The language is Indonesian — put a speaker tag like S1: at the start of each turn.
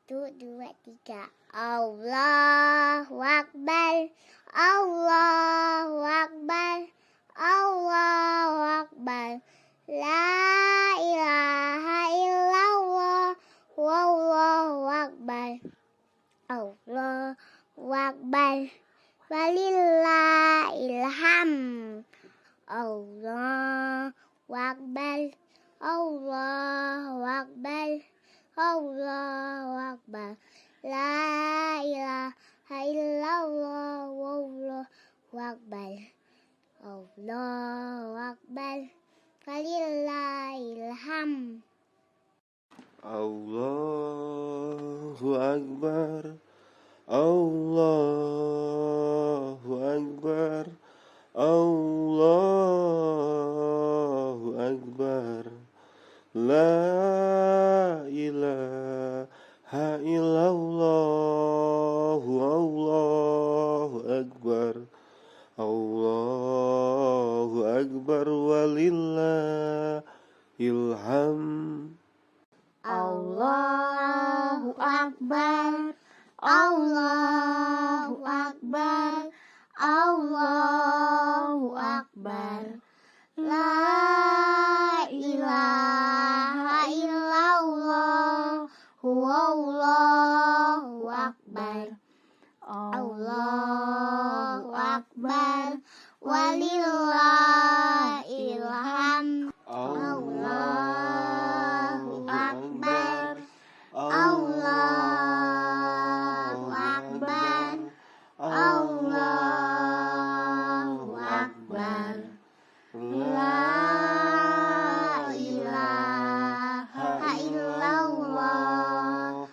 S1: 1, 2, 3. Allahu Akbar. Allahu Akbar. Allahu Akbar. La ilaha illallah. Wallahu Akbar. Allahu Akbar. Walillahil hamd. Allahu Akbar. Allahu Akbar. Allahu Akbar. La ilaha illallah. Wallahu Akbar. Allahu Akbar. Walillahil hamd.
S2: Allahu Akbar. Allahu Akbar. Allahu Akbar. La ilaha illallah. Allahu Akbar. Allahu Akbar. Walillahil hamd.
S1: Allahu Akbar. Allahu Akbar. Allahu Akbar. La ilaha illallah. Wallahu Akbar. Allahu Akbar. Walillahil hamd. Allahu Akbar. Allahu Akbar. Allahu Akbar. La ilaha illallah.